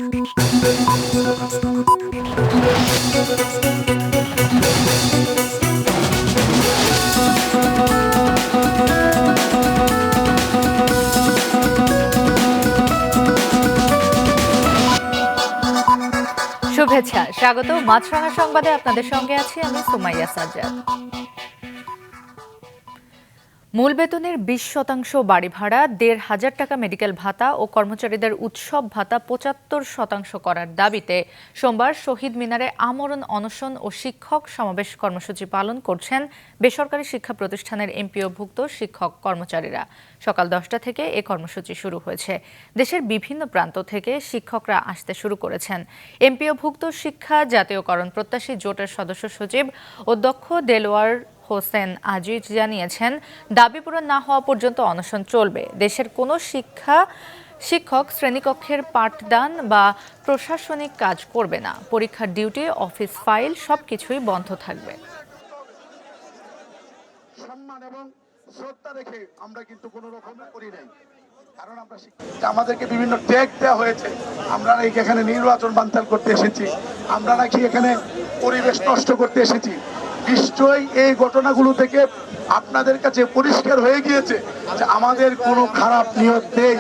শুভেচ্ছা, স্বাগত মাছরাঙা সংবাদে। আপনাদের সঙ্গে আছি আমি সুমাইয়া সাজ্জাদ। মূল বেতনের ২০% বাড়ি ভাড়া, ১,৫০০ টাকা মেডিকেল ভাতা ও কর্মচারীদের উৎসব ভাতা ৭৫% করার দাবিতে সোমবার শহীদ মিনারে আমরণ অনশন ও শিক্ষক সমাবেশ কর্মসূচি পালন করছেন বেসরকারি শিক্ষা প্রতিষ্ঠানের এমপিওভুক্ত শিক্ষক কর্মচারীরা। সকাল ১০টা থেকে এ কর্মসূচি শুরু হয়েছে। দেশের বিভিন্ন প্রান্ত থেকে শিক্ষকরা আসতে শুরু করেছেন। এমপিওভুক্ত শিক্ষা জাতীয়করণ প্রত্যাশী জোটের সদস্য সচিব অধ্যক্ষ দেলোয়ার হোসেন আজিজ জানিয়েছেন, দাবি পূরণ না হওয়া পর্যন্ত অনশন চলবে। দেশের কোনো শিক্ষক শ্রেণীকক্ষের পাঠদান বা প্রশাসনিক কাজ করবে না। পরীক্ষার ডিউটি, অফিস ফাইল সবকিছুই বন্ধ থাকবে। সম্মান এবং শ্রদ্ধা রেখে আমরা কিন্তু কোনো রকম করি নাই, কারণ আমরা আমাদেরকে বিভিন্ন ট্যাগ দেওয়া হয়েছে। আমরা নাকি এখানে নির্বাচন বানচাল করতে এসেছি, আমরা নাকি এখানে পরিবেশ নষ্ট করতে এসেছি। নিশ্চয়ই এই ঘটনাগুলো থেকে আপনাদের কাছে পরিষ্কার হয়ে গিয়েছে যে আমাদের কোনো খারাপ নিয়ত নেই।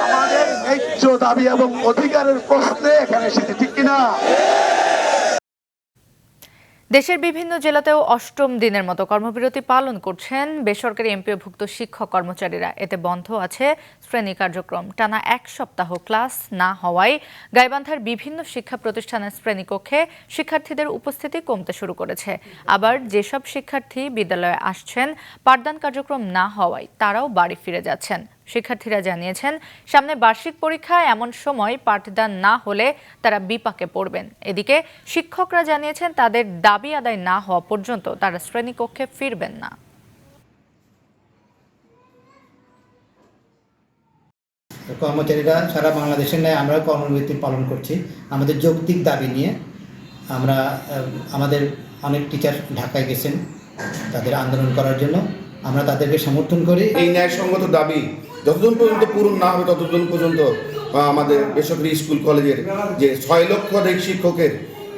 আমাদের ন্যায্য দাবি এবং অধিকারের প্রশ্নে এখানে এসেছে, ঠিক কিনা? দেশের বিভিন্ন জেলাতেও অষ্টম দিনের মতো কর্মবিরতি পালন করছেন বেসরকারি এমপিওভুক্ত শিক্ষক কর্মচারীরা। এতে বন্ধ আছে শ্রেণী কার্যক্রম। টানা ১ সপ্তাহ ক্লাস না হওয়ায় গাইবান্ধার বিভিন্ন শিক্ষা প্রতিষ্ঠানের শ্রেণীকক্ষে শিক্ষার্থীদের উপস্থিতি কমতে শুরু করেছে। আবার যেসব শিক্ষার্থী বিদ্যালয়ে আসছেন, পাঠদান কার্যক্রম না হওয়ায় তারাও বাড়ি ফিরে যাচ্ছেন। শিক্ষার্থীরা জানিয়েছেন, সামনে বার্ষিক পরীক্ষা, এমন সময় পাঠদান না হলে তারা বিপাকে পড়বেন। এদিকে শিক্ষকরা জানিয়েছেন, তাদের দাবি আদায় না হওয়া পর্যন্ত তারা শ্রেণীকক্ষে ফিরবেন না। কর্মচারীরা সারা বাংলাদেশের ন্যায় আমরা কর্মবিরতি পালন করছি আমাদের যৌক্তিক দাবি নিয়ে। আমাদের অনেক টিচার ঢাকায় গেছেন তাদের আন্দোলন করার জন্য, আমরা তাদেরকে সমর্থন করি। এই ন্যায়সঙ্গত দাবি যতদিন পর্যন্ত পূরণ না হবে ততদিন পর্যন্ত আমাদের বেসরকারি স্কুল কলেজের যে ৬ লক্ষ শিক্ষকের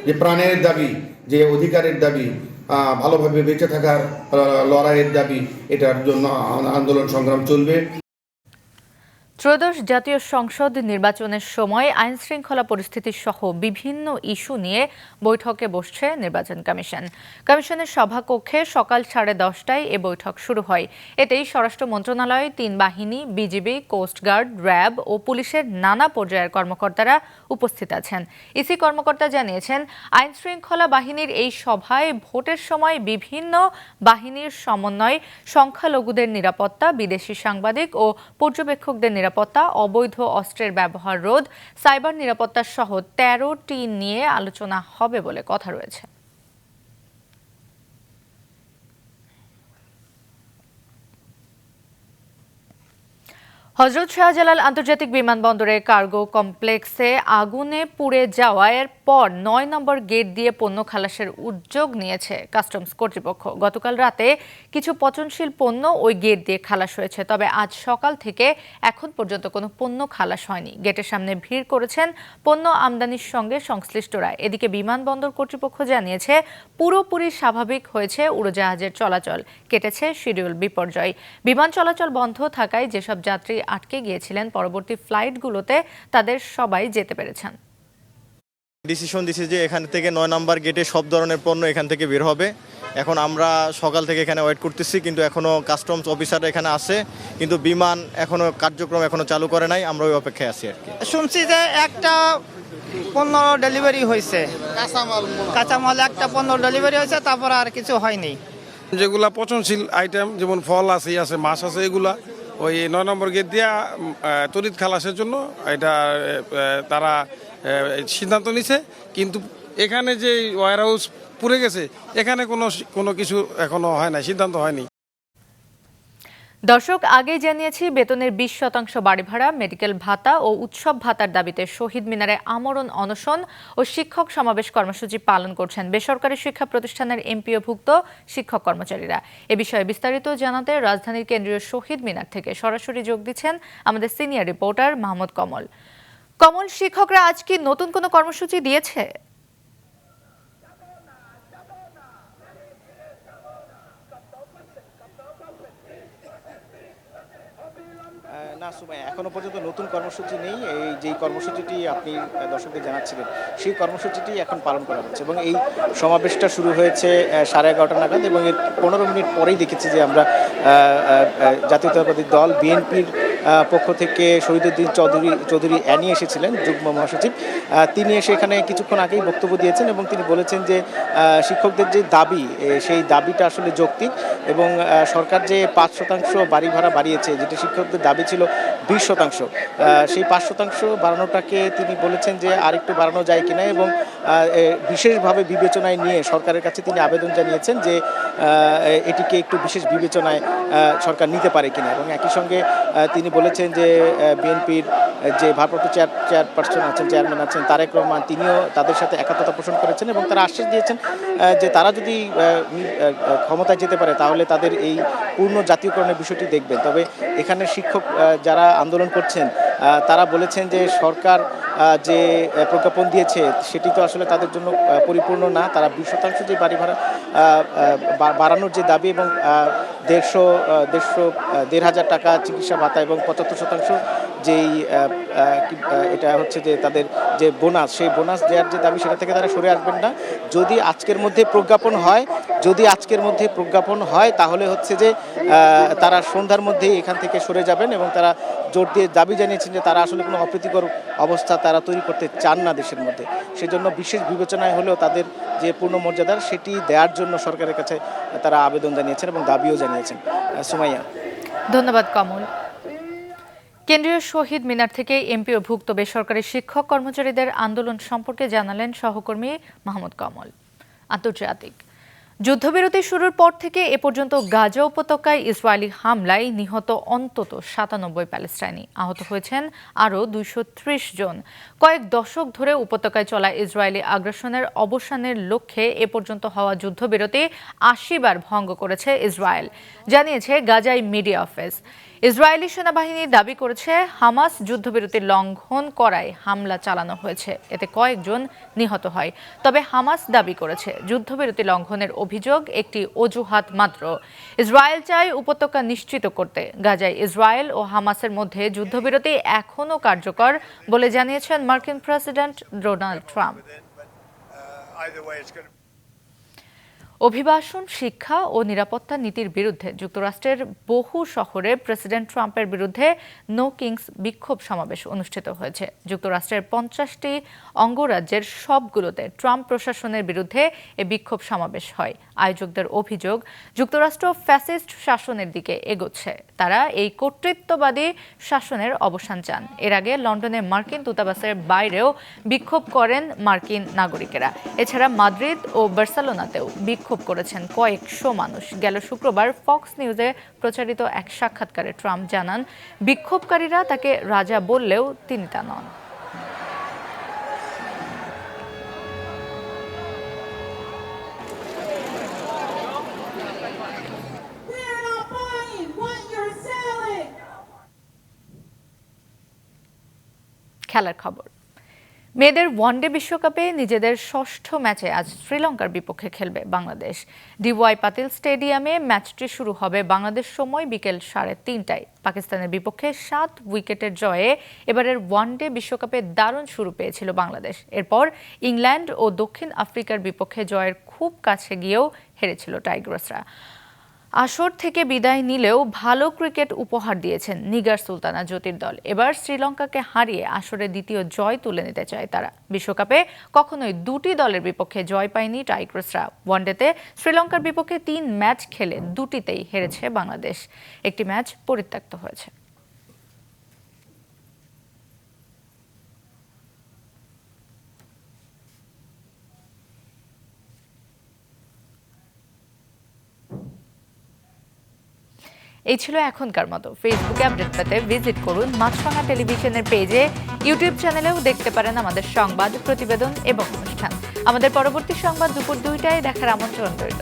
যে প্রাণের দাবি, যে অধিকারের দাবি, ভালোভাবে বেঁচে থাকার লড়াইয়ের দাবি, এটার জন্য আন্দোলন সংগ্রাম চলবে। ত্রয়োদশ জাতীয় সংসদ নির্বাচনের সময় আইন শৃঙ্খলা পরিস্থিতি সহ বিভিন্ন ইস্যু নিয়ে বৈঠকে বসছে নির্বাচন কমিশন। কমিশনের সভাকক্ষে সকাল 10:30টায় এ বৈঠক শুরু হয়। এতেই স্বরাষ্ট্র মন্ত্রণালয়, ৩ বাহিনী, বিজিবি, কোস্টগার্ড, র্যাব ও পুলিশের নানা পর্যায়ের কর্মকর্তারা উপস্থিত আছেন। ইসি কর্মকর্তা জানিয়েছেন, আইন শৃঙ্খলা বাহিনীর এই সভায় ভোটের সময় বিভিন্ন বাহিনীর সমন্বয়, সংখ্যালঘুদের নিরাপত্তা, বিদেশি সাংবাদিক ও পর্যবেক্ষকদের নিরাপত্তা, অবৈধ অস্ত্রের ব্যবহার রোধ, সাইবার নিরাপত্তা সহ 13টি নিয়ে আলোচনা হবে বলে কথা রয়েছে। হযরত শাহজালাল আন্তর্জাতিক বিমানবন্দরে কার্গো কমপ্লেক্সে আগুনে পুড়ে যাওয়ার পর ৯ নম্বর গেট দিয়ে পণ্য খালাসের উদ্যোগ নিয়েছে কাস্টমস কর্তৃপক্ষ। গতকাল রাতে কিছু পচনশীল পণ্য ওই গেট দিয়ে খালাস হয়েছে, তবে আজ সকাল থেকে এখন পর্যন্ত কোনো পণ্য খালাস হয়নি। গেটের সামনে ভিড় করেছেন পণ্য আমদানির সঙ্গে সংশ্লিষ্টরা। এদিকে বিমানবন্দর কর্তৃপক্ষ জানিয়েছে, পুরোপুরি স্বাভাবিক হয়েছে উড়োজাহাজের চলাচল, কেটেছে শিডিউল বিপর্যয়। বিমান চলাচল বন্ধ থাকায় যেসব যাত্রী আটকে গিয়েছিলেন, পরবর্তী ফ্লাইটগুলোতে তাদের সবাই যেতে পেরেছেন। ডিসিশন দিছে যে এখান থেকে ৯ নম্বর গেটে সব ধরনের পণ্য এখান থেকে বের হবে। এখন আমরা সকাল থেকে এখানে ওয়েট করতেছি, কিন্তু এখনো কাস্টমস অফিসার এখানে আছে, কিন্তু বিমান এখনো কার্যক্রম এখনো চালু করে নাই। আমরা ওই অপেক্ষায় আছি আর কি। শুনছি যে একটা পণ্য ডেলিভারি হয়েছে, কাঁচামাল একটা পণ্য ডেলিভারি হয়েছে, তারপর আর কিছু হয়নি। যেগুলা পচনশীল আইটেম, যেমন ফল আছে, মাছ আছে, এগুলা ওই ৯ নম্বর গেট দিয়া তড়িৎ খালাসের জন্য এটা তারা সিদ্ধান্ত নিছে। কিন্তু এখানে যে ওয়্যার হাউস পুড়ে গেছে, এখানে কোনো কিছু এখনো হয় না, সিদ্ধান্ত হয়নি। দর্শক, আগেই জানিয়েছি, বেতনের 20% বাড়ি ভাড়া, মেডিকেল ভাতা ও উৎসব ভাতার দাবিতে শহীদ মিনারে আমরণ অনশন ও শিক্ষক সমাবেশ কর্মসূচি পালন করছেন বেসরকারি শিক্ষা প্রতিষ্ঠানের এমপিওভুক্ত শিক্ষক কর্মচারীরা। এ বিষয়ে বিস্তারিত জানাতে রাজধানীর কেন্দ্রীয় শহীদ মিনার থেকে সরাসরি যোগ দিচ্ছেন আমাদের সিনিয়র রিপোর্টার মাহমুদ কমল। কমল, শিক্ষকরা আজ কি নতুন কোনো কর্মসূচি দিয়েছে? না সুমাইয়া, এখনো পর্যন্ত নতুন কর্মসূচি নেই। এই যেই কর্মসূচিটি আপনি দর্শকদের জানাচ্ছিলেন, সেই কর্মসূচিটি এখন পালন করা হচ্ছে এবং এই সমাবেশটা শুরু হয়েছে 11:30 নাগাদ এবং এর 15 মিনিট পরেই দেখেছি যে আমরা জাতীয়তাবাদী দল বিএনপির পক্ষ থেকে শহীদুদ্দিন চৌধুরী অ্যানি এসেছিলেন, যুগ্ম মহাসচিব। তিনি এসে এখানে কিছুক্ষণ আগেই বক্তব্য দিয়েছেন এবং তিনি বলেছেন যে শিক্ষকদের যে দাবি, সেই দাবিটা আসলে যৌক্তিক এবং সরকার যে 5% বাড়ি ভাড়া বাড়িয়েছে, যেটা শিক্ষকদের দাবি ছিল 20%, সেই 5% বাড়ানোটাকে তিনি বলেছেন যে আরেকটু বাড়ানো যায় কিনা এবং বিশেষভাবে বিবেচনায় নিয়ে সরকারের কাছে তিনি আবেদন জানিয়েছেন যে এটিকে একটু বিশেষ বিবেচনায় সরকার নিতে পারে কিনা। এবং একই সঙ্গে তিনি বলেছেন যে বিএনপির যে ভারপ্রাপ্ত চেয়ারপারসন আছেন, চেয়ারম্যান আছেন তারেক রহমান, তিনিও তাদের সাথে একাত্মতা পোষণ করেছেন এবং তারা আশ্বাস দিয়েছেন যে তারা যদি ক্ষমতায় যেতে পারে তাহলে তাদের এই পূর্ণ জাতীয়করণের বিষয়টি দেখবেন। তবে এখানে শিক্ষক যারা আন্দোলন করছেন তারা বলেছেন যে সরকার যে প্রজ্ঞাপন দিয়েছে সেটি তো আসলে তাদের জন্য পরিপূর্ণ না। তারা 20% যে বাড়ি ভাড়া বাড়ানোর যে দাবি এবং 1,500 টাকা চিকিৎসা ভাতা এবং 75% যেই এটা হচ্ছে যে তাদের যে বোনাস, সেই বোনাস দেওয়ার যে দাবি সেটা থেকে তারা সরে আসবেন না। যদি আজকের মধ্যে প্রজ্ঞাপন হয় তাহলে হচ্ছে যে তারা সন্ধ্যার মধ্যেই এখান থেকে সরে যাবেন এবং তারা জোর দিয়ে দাবি জানিয়েছেন যে তারা আসলে কোনো অপ্রীতিকর অবস্থা তারা তৈরি করতে চান না দেশের মধ্যে। সেজন্য বিশেষ বিবেচনায় হলেও তাদের যে পূর্ণ মর্যাদার সেটি দেওয়ার জন্য সরকারের কাছে তারা আবেদন জানিয়েছেন এবং দাবিও জানিয়েছেন। সুমাইয়া, ধন্যবাদ কমল। কেন্দ্রীয় শহীদ মিনার থেকে এমপি ও ভুক্ত বেসরকারি শিক্ষক কর্মচারীদের আন্দোলন সম্পর্কে জানালেন সহকর্মী মাহমুদ কমল। আন্তর্জাতিক যুদ্ধবিরতি শুরুর পর থেকে এ পর্যন্ত গাজা উপত্যকায় ইসরায়েলি হামলায় নিহত অন্তত 97 প্যালেস্টাইনি, আহত হয়েছেন আরও 230 জন। কয়েক দশক ধরে উপত্যকায় চলা ইসরায়েলি আগ্রাসনের অবসানের লক্ষ্যে এ পর্যন্ত হওয়া যুদ্ধবিরতি 80 বার ভঙ্গ করেছে ইসরায়েল, জানিয়েছে গাজাই মিডিয়া অফিস। ইসরায়েলি সেনাবাহিনী দাবি করেছে হামাস যুদ্ধবিরতি লঙ্ঘন করায় হামলা চালানো হয়েছে, এতে কয়েকজন নিহত হয়। তবে হামাস দাবি করেছে যুদ্ধবিরতি লঙ্ঘনের অভিযোগ একটি অজুহাত মাত্র। ইসরায়েল চায় উপত্যকা নিশ্চিত করতে গাজায় ইসরায়েল ও হামাসের মধ্যে যুদ্ধবিরতি এখনও কার্যকর বলে জানিয়েছেন মার্কিন প্রেসিডেন্ট ডোনাল্ড ট্রাম্প। অভিবাসন, শিক্ষা ও নিরাপত্তা নীতির বিরুদ্ধে যুক্তরাষ্ট্রের বহু শহরে প্রেসিডেন্ট ট্রাম্পের বিরুদ্ধে নো কিংস বিক্ষোভ সমাবেশ অনুষ্ঠিত হয়েছে। যুক্তরাষ্ট্রের 50টি অঙ্গরাজ্যের সবগুলোতে ট্রাম্প প্রশাসনের বিরুদ্ধে এ বিক্ষোভ সমাবেশ হয়। আয়োজকদের অভিযোগ, যুক্তরাষ্ট্র ফ্যাসিস্ট শাসনের দিকে এগোচ্ছে। তারা এই কর্তৃত্ববাদী শাসনের অবসান চান। এর আগে লন্ডনে মার্কিন দূতাবাসের বাইরেও বিক্ষোভ করেন মার্কিন নাগরিকেরা। এছাড়া মাদ্রিদ ও বার্সেলোনাতেও বিক্ষোভ করেছেন কয়েকশো মানুষ। গেল শুক্রবার ফক্স নিউজে প্রচারিত এক সাক্ষাৎকারে ট্রাম্প জানান, বিক্ষোভকারীরা তাকে রাজা বললেও তিনি তা নন। খেলার খবর। মেয়েদের ওয়ানডে বিশ্বকাপে নিজেদের ষষ্ঠ ম্যাচে আজ শ্রীলঙ্কার বিপক্ষে খেলবে বাংলাদেশ। ডিওয়াই পাতিল স্টেডিয়ামে ম্যাচটি শুরু হবে বাংলাদেশ সময় বিকেল 3:30টায়। পাকিস্তানের বিপক্ষে 7 উইকেটের জয়ে এবারের ওয়ানডে বিশ্বকাপে দারুণ শুরু পেয়েছিল বাংলাদেশ। এরপর ইংল্যান্ড ও দক্ষিণ আফ্রিকার বিপক্ষে জয়ের খুব কাছে গিয়েও হেরেছিল টাইগার্সরা। আসর থেকে বিদায় নিলেও ভালো ক্রিকেট উপহার দিয়েছেন নিগার সুলতানা জ্যোতির দল। এবার শ্রীলঙ্কাকে হারিয়ে আসরের দ্বিতীয় জয় তুলে নিতে চায় তারা। বিশ্বকাপে কখনোই দুটি দলের বিপক্ষে জয় পায়নি টাইগার্সরা। ওয়ানডেতে শ্রীলঙ্কার বিপক্ষে 3 ম্যাচ খেলে দুটিতেই হেরেছে বাংলাদেশ, একটি ম্যাচ পরিত্যক্ত হয়েছে। এই ছিল এখনকার মতো। ফেসবুকে আপডেট পেতে ভিজিট করুন মাছরাঙা টেলিভিশনের পেজে, ইউটিউব চ্যানেলেও দেখতে পারেন আমাদের সংবাদ, প্রতিবেদন এবং অনুষ্ঠান। আমাদের পরবর্তী সংবাদ দুপুর 2টায় দেখার আমন্ত্রণ রইল।